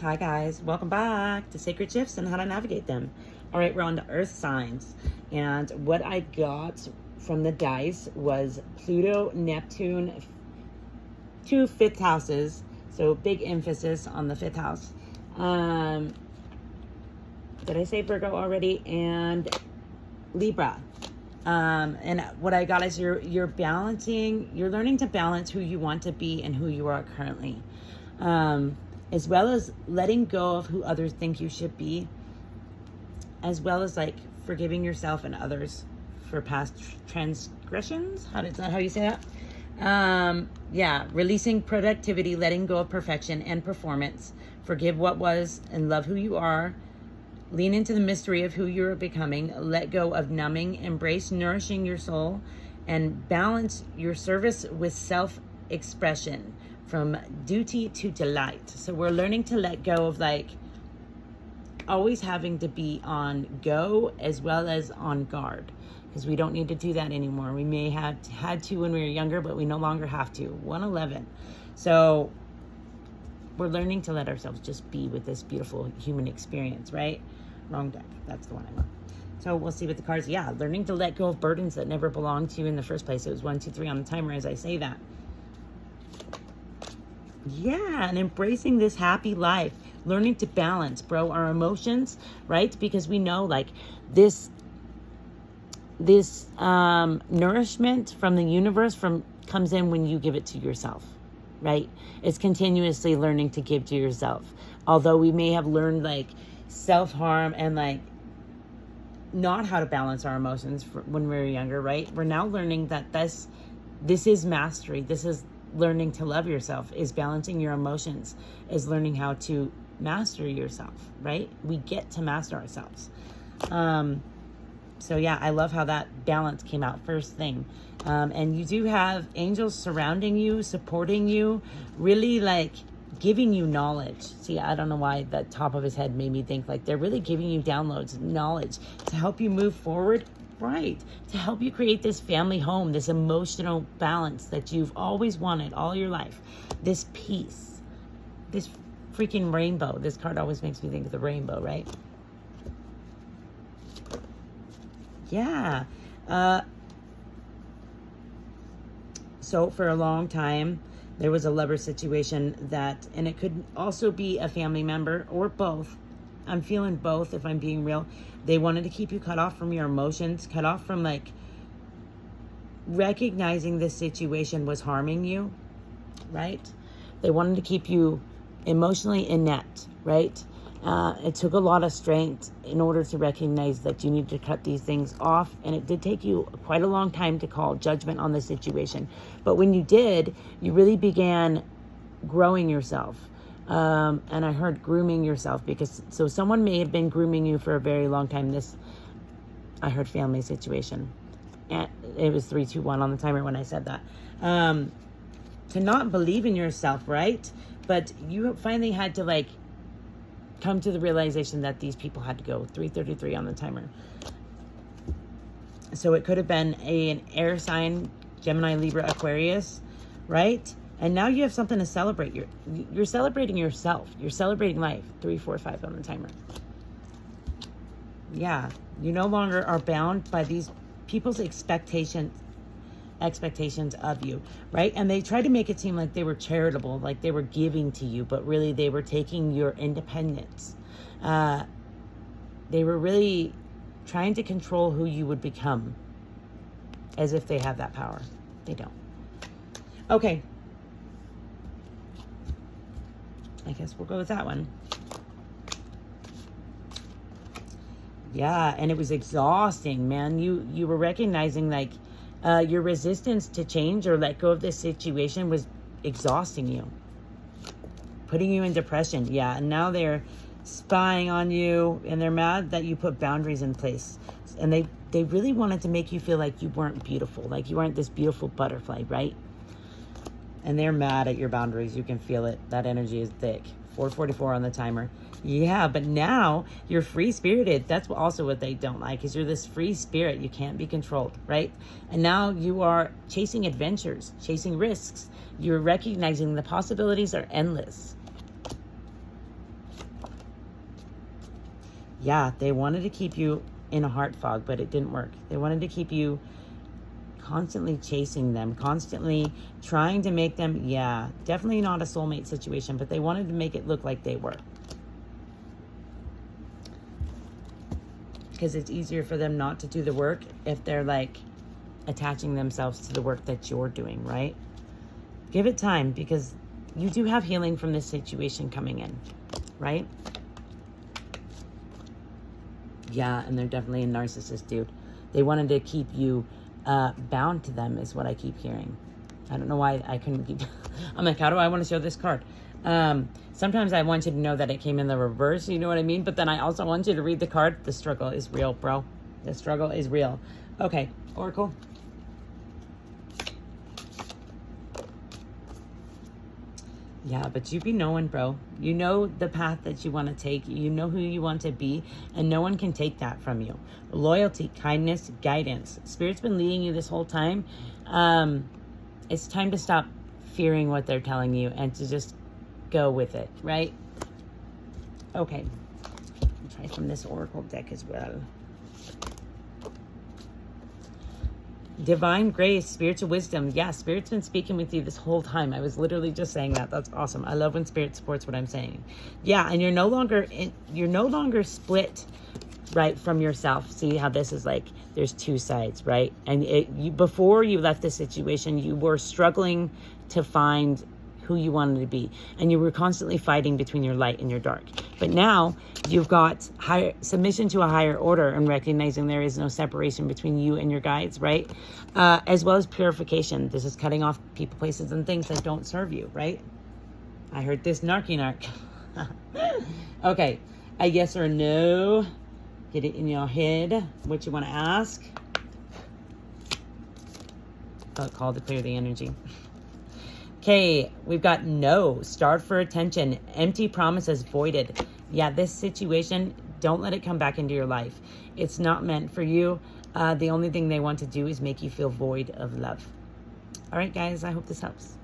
Hi guys, welcome back to Sacred Shifts and how to navigate them. All right, we're on to earth signs. And what I got from the dice was Pluto, Neptune, two fifth houses. So big emphasis on the fifth house. Did I say Virgo already? And Libra. And what I got is you're balancing, you're learning to balance who you want to be and who you are currently. As well as letting go of who others think you should be, as well as like forgiving yourself and others for past transgressions. Is that how you say that? Yeah, releasing productivity, letting go of perfection and performance. Forgive what was and love who you are. Lean into the mystery of who you're becoming. Let go of numbing. Embrace nourishing your soul, and balance your service with self-expression. From duty to delight. So we're learning to let go of like always having to be on go as well as on guard, because we don't need to do that anymore. We may have had to when we were younger, but we no longer have to. 111. So we're learning to let ourselves just be with this beautiful human experience, right? Wrong deck. That's the one I want. So we'll see with the cards. Yeah, learning to let go of burdens that never belonged to you in the first place. It was 1, 2, 3 on the timer as I say that. Yeah, and embracing this happy life, learning to balance, bro, our emotions, right? Because we know like this nourishment from the universe comes in when you give it to yourself, right? It's continuously learning to give to yourself. Although we may have learned like self-harm and like not how to balance our emotions when we were younger, right? We're now learning that this is mastery. This is learning to love yourself, is balancing your emotions, is learning how to master yourself, right? We get to master ourselves. So yeah, I love how that balance came out first thing. And you do have angels surrounding you, supporting you, really like giving you knowledge. See, I don't know why the top of his head made me think like they're really giving you downloads, knowledge to help you move forward. Right, to help you create this family home, this emotional balance that you've always wanted all your life, this peace, this freaking rainbow. This card always makes me think of the rainbow, right? Yeah. So for a long time, there was a lover situation and it could also be a family member or both. I'm feeling both if I'm being real. They wanted to keep you cut off from your emotions, cut off from like recognizing this situation was harming you, right? They wanted to keep you emotionally inept, right? It took a lot of strength in order to recognize that you need to cut these things off. And it did take you quite a long time to call judgment on the situation. But when you did, you really began growing yourself. And I heard grooming yourself so someone may have been grooming you for a very long time. I heard family situation, and it was 3, 2, 1 on the timer when I said that. To not believe in yourself, right? But you finally had to like come to the realization that these people had to go. 3:33 on the timer. So it could have been an air sign, Gemini, Libra, Aquarius, right? And now you have something to celebrate. You're celebrating yourself. You're celebrating life. 3, 4, 5 on the timer. Yeah, you no longer are bound by these people's expectations of you, right? And they tried to make it seem like they were charitable, like they were giving to you, but really they were taking your independence. They were really trying to control who you would become, as if they have that power. They don't. Okay. I guess we'll go with that one. Yeah, and it was exhausting, man. You were recognizing like your resistance to change or let go of this situation was exhausting you, putting you in depression. Yeah, and now they're spying on you, and they're mad that you put boundaries in place. And they really wanted to make you feel like you weren't beautiful, like you weren't this beautiful butterfly, right? And they're mad at your boundaries. You can feel it. That energy is thick. 4:44 on the timer. Yeah, but now you're free-spirited. That's also what they don't like, is you're this free spirit. You can't be controlled, right? And now you are chasing adventures, chasing risks. You're recognizing the possibilities are endless. Yeah, they wanted to keep you in a heart fog, but it didn't work. They wanted to keep you constantly chasing them, constantly trying to make them, yeah, definitely not a soulmate situation, but they wanted to make it look like they were. Because it's easier for them not to do the work if they're like attaching themselves to the work that you're doing, right? Give it time, because you do have healing from this situation coming in, right? Yeah, and they're definitely a narcissist, dude. They wanted to keep you bound to them is what I keep hearing. I don't know why I couldn't keep... I'm like, how do I want to show this card? Sometimes I want you to know that it came in the reverse, you know what I mean? But then I also want you to read the card. The struggle is real, bro. The struggle is real. Okay, Oracle. Yeah, but you be knowing, bro. You know the path that you want to take. You know who you want to be, and no one can take that from you. Loyalty, kindness, guidance. Spirit's been leading you this whole time. It's time to stop fearing what they're telling you and to just go with it, right? Okay. I'll try from this Oracle deck as well. Divine grace, spiritual wisdom. Yeah, Spirit's been speaking with you this whole time. I was literally just saying that. That's awesome. I love when Spirit supports what I'm saying. Yeah, and you're no longer split, right, from yourself. See how this is like, there's two sides, right? And before you left this situation, you were struggling to find who you wanted to be, and you were constantly fighting between your light and your dark. But now you've got submission to a higher order and recognizing there is no separation between you and your guides, right? As well as purification. This is cutting off people, places, and things that don't serve you, right? I heard this narky narc. Okay, a yes or no. Get it in your head what you want to ask. Felt called to clear the energy. Okay, we've got no, starved for attention, empty promises voided. Yeah, this situation, don't let it come back into your life. It's not meant for you. The only thing they want to do is make you feel void of love. All right, guys, I hope this helps.